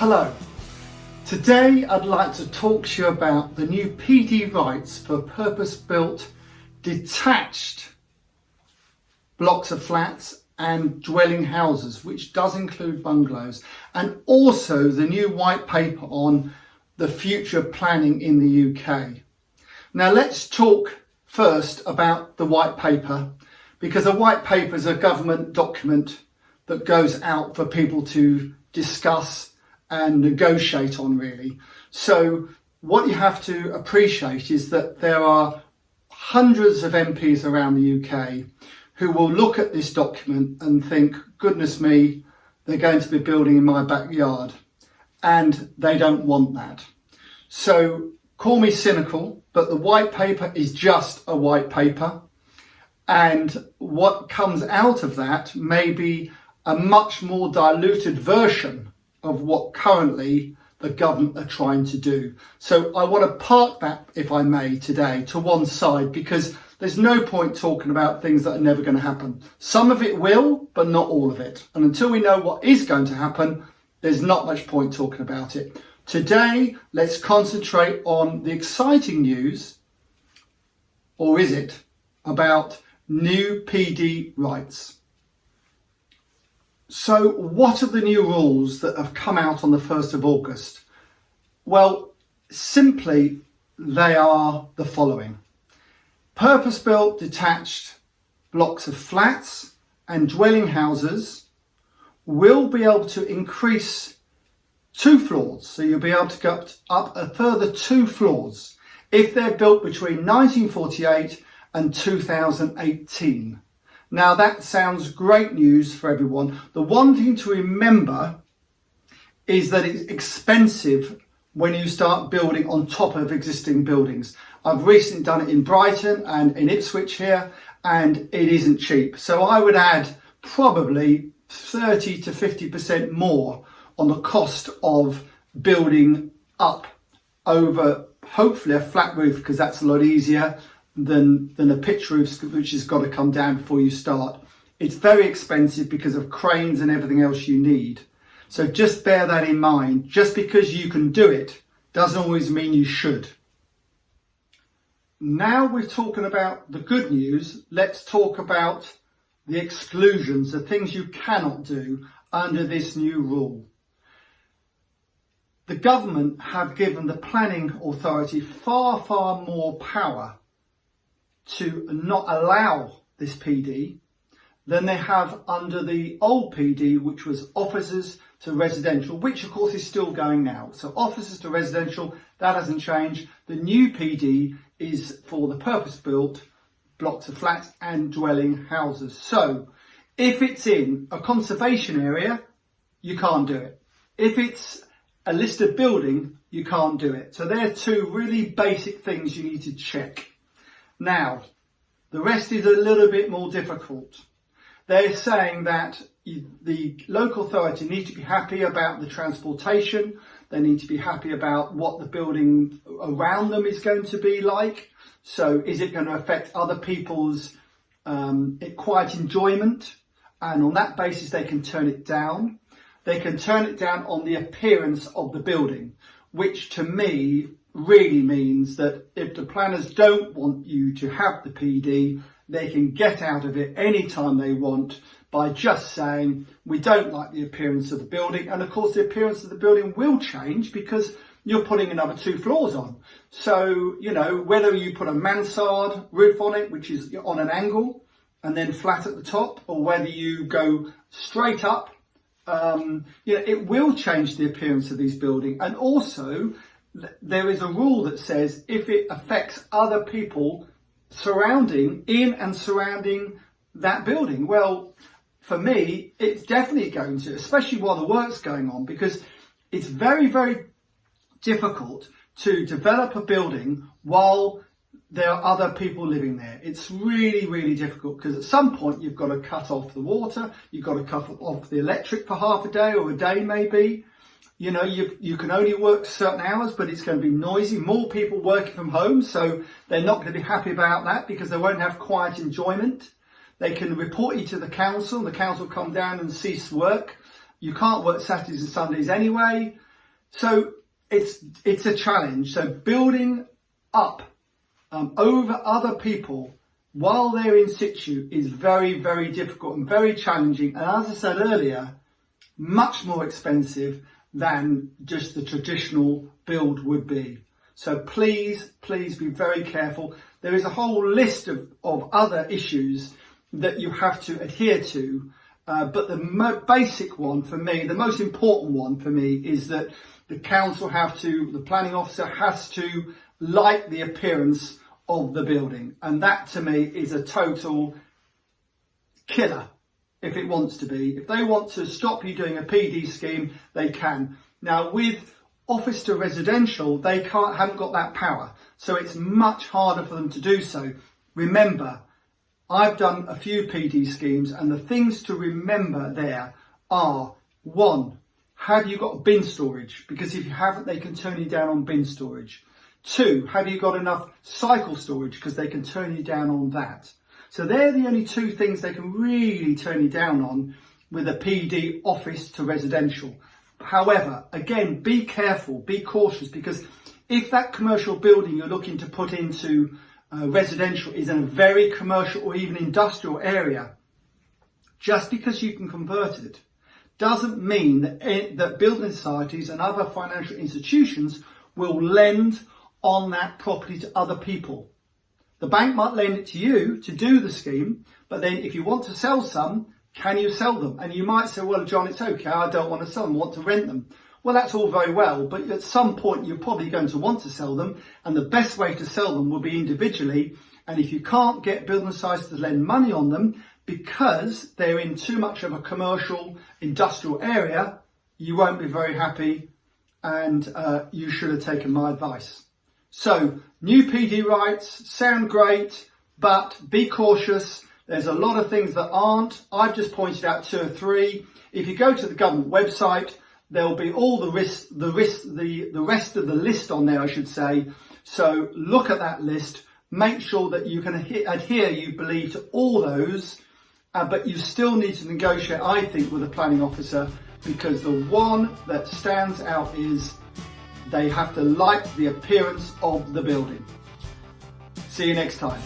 Hello. Today I'd like to talk to you about the new PD rights for purpose-built detached blocks of flats and dwelling houses, which does include bungalows, and also the new white paper on the future planning in the UK. Now let's talk first about the white paper, because a white paper is a government document that goes out for people to discuss and negotiate on, really. So what you have to appreciate is that there are hundreds of MPs around the UK who will look at this document and think, goodness me, they're going to be building in my backyard, and they don't want that. So call me cynical, but the white paper is just a white paper, and what comes out of that may be a much more diluted version of what currently the government are trying to do. So I want to park that, if I may, today to one side, because there's no point talking about things that are never going to happen. Some of it will, but not all of it. And until we know what is going to happen, there's not much point talking about it. Today, let's concentrate on the exciting news, or is it, about new PD rights. So what are the new rules that have come out on the 1st of August? Well, simply, they are the following. Purpose-built detached blocks of flats and dwelling houses will be able to increase 2 floors. So you'll be able to go up a further 2 floors if they're built between 1948 and 2018. Now that sounds great news for everyone. The one thing to remember is that it's expensive when you start building on top of existing buildings. I've recently done it in Brighton and in Ipswich here, and it isn't cheap. So I would add probably 30 to 50% more on the cost of building up over hopefully a flat roof, because that's a lot easier than a pitch roof, which has got to come down before you start. It's very expensive because of cranes and everything else you need. So just bear that in mind. Just because you can do it doesn't always mean you should. Now we're talking about the good news, let's talk about the exclusions, the things you cannot do under this new rule. The government have given the planning authority far more power to not allow this PD than they have under the old PD, which was offices to residential, which of course is still going now. So offices to residential, that hasn't changed. The new PD is for the purpose-built blocks of flats and dwelling houses. So if it's in a conservation area, you can't do it. If it's a listed building, you can't do it. So they're 2 really basic things you need to check. Now, the rest is a little bit more difficult. They're saying that the local authority need to be happy about the transportation. They need to be happy about what the building around them is going to be like. So is it going to affect other people's quiet enjoyment? And on that basis, they can turn it down. They can turn it down on the appearance of the building, which to me really means that if the planners don't want you to have the PD, they can get out of it anytime they want by just saying, we don't like the appearance of the building. And of course, the appearance of the building will change because you're putting another 2 floors on. So, you know, whether you put a mansard roof on it, which is on an angle and then flat at the top, or whether you go straight up, it will change the appearance of these buildings. And also, there is a rule that says if it affects other people surrounding that building, well, for me, it's definitely going to, especially while the work's going on, because it's very difficult to develop a building while there are other people living there. It's really difficult, because at some point you've got to cut off the water, you've got to cut off the electric for half a day or a day maybe. You know, you can only work certain hours, but it's going to be noisy. More people working from home, so they're not going to be happy about that because they won't have quiet enjoyment. They can report you to the council. The council come down and cease work. You can't work Saturdays and Sundays anyway. So it's a challenge. So building up over other people while they're in situ is very, very difficult and very challenging. And as I said earlier, much more expensive than just the traditional build would be. So please be very careful. There is a whole list of other issues that you have to adhere to. But the basic one for me, the most important one for me, is that the the planning officer has to like the appearance of the building. And that to me is a total killer if it wants to be. If they want to stop you doing a PD scheme, they can. Now with office to residential, they haven't got that power. So it's much harder for them to do so. Remember, I've done a few PD schemes, and the things to remember there are: 1, have you got bin storage? Because if you haven't, they can turn you down on bin storage. 2, have you got enough cycle storage? Because they can turn you down on that. So they're the only 2 things they can really turn you down on with a PD office to residential. However, again, be careful, be cautious, because if that commercial building you're looking to put into residential is in a very commercial or even industrial area, just because you can convert it doesn't mean that building societies and other financial institutions will lend on that property to other people. The bank might lend it to you to do the scheme, but then if you want to sell some, can you sell them? And you might say, well, John, it's okay, I don't want to sell them, I want to rent them. Well, that's all very well, but at some point you're probably going to want to sell them, and the best way to sell them will be individually. And if you can't get building societies to lend money on them because they're in too much of a commercial industrial area, you won't be very happy, and you should have taken my advice. So new PD rights sound great, but be cautious. There's a lot of things that aren't. I've just pointed out 2 or 3. If you go to the government website, there'll be all the rest of the list on there, I should say. So look at that list. Make sure that you can adhere, you believe, to all those. But you still need to negotiate, I think, with a planning officer, because the one that stands out is they have to like the appearance of the building. See you next time.